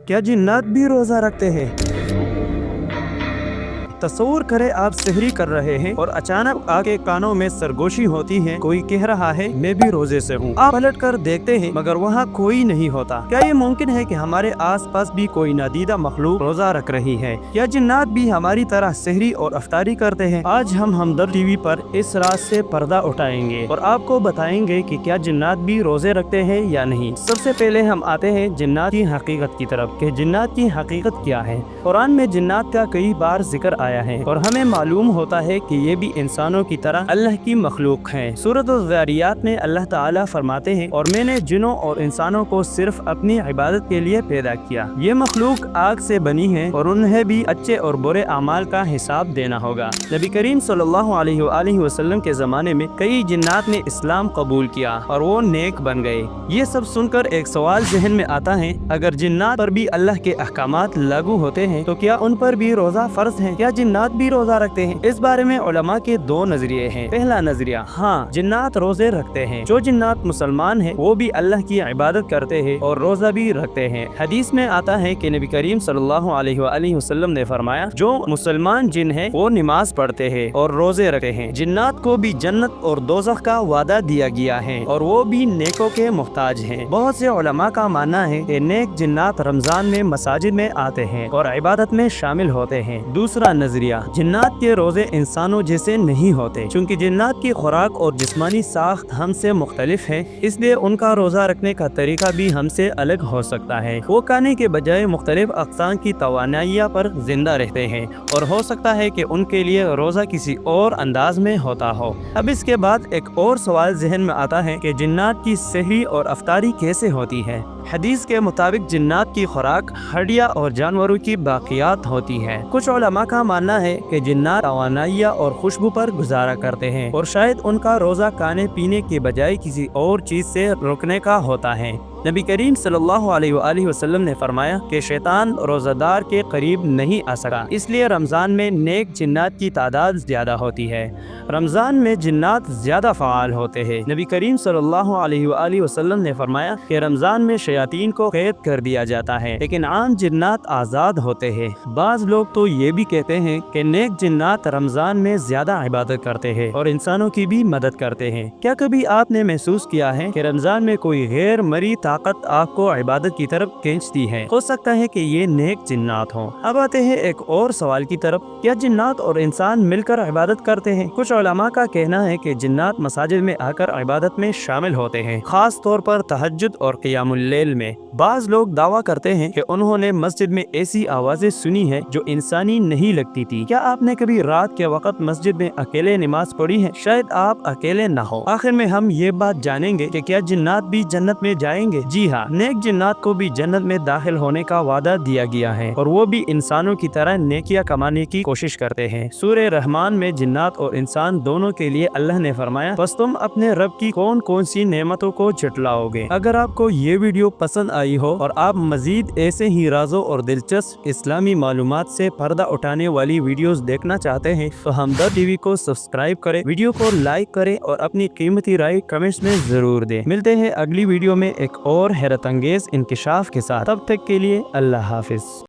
क्या जिन्नात भी रोजा रखते हैं? तस्वुर करें आप सहरी कर रहे हैं और अचानक आके कानों में सरगोशी होती है, कोई कह रहा है मैं भी रोजे से हूँ। आप पलट कर देखते हैं मगर वहाँ कोई नहीं होता। क्या ये मुमकिन है कि हमारे आसपास भी कोई नादीदा मखलूक रोजा रख रही है? क्या जिन्नात भी हमारी तरह सहरी और अफ्तारी करते हैं? आज हम हमदर्द टीवी पर इस राज से पर्दा उठाएंगे और आपको बताएंगे कि क्या जिन्नात भी रोजे रखते हैं या नहीं। सबसे पहले हम आते हैं जिन्नात की हकीकत की तरफ कि जिन्नात की हकीकत क्या है। कुरान में जिन्नात का कई बार जिक्र आया है और हमें मालूम होता है कि ये भी इंसानों की तरह अल्लाह की मखलूक हैं। सूरत अज़-ज़ारियात में अल्लाह ताला फरमाते हैं और मैंने जिन्नों और इंसानों को सिर्फ अपनी इबादत के लिए पैदा किया। ये मखलूक आग से बनी है और उन्हें भी अच्छे और बुरे अमाल का हिसाब देना होगा। नबी करीम सल्लल्लाहु अलैहि वसल्लम के ज़माने में कई जिन्नात ने इस्लाम कबूल किया और वो नेक बन गए। ये सब सुनकर एक सवाल जहन में आता है, अगर जिन्नात पर भी अल्लाह के अहकामात लागू होते हैं तो क्या उन पर भी रोजा फर्ज है? क्या जिन्नात भी रोजा रखते हैं? इस बारे में उलमा के दो नजरिए हैं। पहला नजरिया, हाँ जिन्नात रोजे रखते हैं। जो जिन्नात मुसलमान है वो भी अल्लाह की इबादत करते हैं और रोजा भी रखते हैं। हदीस में आता है कि नबी करीम सल्लल्लाहु अलैहि वसल्लम ने फरमाया, जो मुसलमान जिन है वो नमाज पढ़ते हैं और रोजे रखते हैं, जिन्नात को भी जन्नत और दोज़ख का वादा दिया गया है और वो भी नेकों के मुहताज हैं। बहुत से उलमा का मानना है कि नेक जिन्नात रमजान में मसाजिद में आते हैं और इबादत में शामिल होते हैं। दूसरा नजरिया, जिन्नात के रोजे इंसानों जैसे नहीं होते। चूँकि जिन्नात की खुराक और जिस्मानी साख्त हमसे मुख्तलिफ है, इसलिए उनका रोजा रखने का तरीका भी हमसे अलग हो सकता है। वो खाने के बजाय मुख्तलिफ अक़साम की तवानाइयाँ पर जिंदा रहते हैं और हो सकता है कि उनके लिए रोजा किसी और अंदाज में होता हो। अब इसके बाद एक और सवाल जहन में आता है कि जिन्नात की सहरी और अफ्तारी कैसे होती है। हदीस के मुताबिक जिन्नात की खुराक हड्डियाँ और जानवरों की बाकियात होती है। कुछ उलमा का मानना है कि जिन्नात तवानाइयाँ और खुशबू पर गुजारा करते हैं और शायद उनका रोजा खाने पीने के बजाय किसी और चीज से रोकने का होता है। नबी करीम सल्लल्लाहु अलैहि वसल्लम ने फरमाया कि शैतान रोजादार के करीब नहीं आ सका, इसलिए रमजान में नेक जिन्नात की तादाद ज्यादा होती है। रमजान में जिन्नात ज्यादा फ़ाल होते हैं। नबी करीम सल्लल्लाहु अलैहि वसल्लम ने फरमाया कि रमजान में शयातीन को कैद कर दिया जाता है, लेकिन आम जिन्नात आज़ाद होते हैं। बाज़ लोग तो ये भी कहते हैं कि नेक जिन्नात रमजान में ज्यादा इबादत करते हैं और इंसानों की भी मदद करते हैं। क्या कभी आपने महसूस किया है कि रमजान में कोई गैर मरी ताकत आपको इबादत की तरफ खींचती है? हो सकता है कि ये नेक जिन्नात हो। अब आते हैं एक और सवाल की तरफ, क्या जिन्नात और इंसान मिलकर इबादत करते हैं? कुछ उलमा का कहना है कि जिन्नात मसाजिद में आकर इबादत में शामिल होते हैं, खास तौर पर तहज्जुद और क़ियामुल लैल में। बाज़ लोग दावा करते हैं कि उन्होंने मस्जिद में ऐसी आवाजें सुनी है जो इंसानी नहीं लगती थी। क्या आपने कभी रात के वक्त मस्जिद में अकेले नमाज पढ़ी है? शायद आप अकेले न हो। आखिर में हम ये बात जानेंगे कि क्या जिन्नात भी जन्नत में जाएंगे? जी हाँ, नेक जिन्नात को भी जन्नत में दाखिल होने का वादा दिया गया है और वो भी इंसानों की तरह नेकियां कमाने की कोशिश करते हैं। सूरह रहमान में जिन्नात और इंसान दोनों के लिए अल्लाह ने फरमाया, बस तुम अपने रब की कौन कौन सी नेमतों को झुटलाओगे। अगर आपको ये वीडियो पसंद आई हो और आप मजीद ऐसे ही राजों और दिलचस्प इस्लामी मालूमात से पर्दा उठाने वाली वीडियोस देखना चाहते हैं तो हमदर्द टीवी को सब्सक्राइब करें, वीडियो को लाइक करें और अपनी कीमती राय कमेंट्स में जरूर दें। मिलते हैं अगली वीडियो में एक और हैरत अंगेज इंकिशाफ के साथ। तब तक के लिए अल्लाह हाफिज।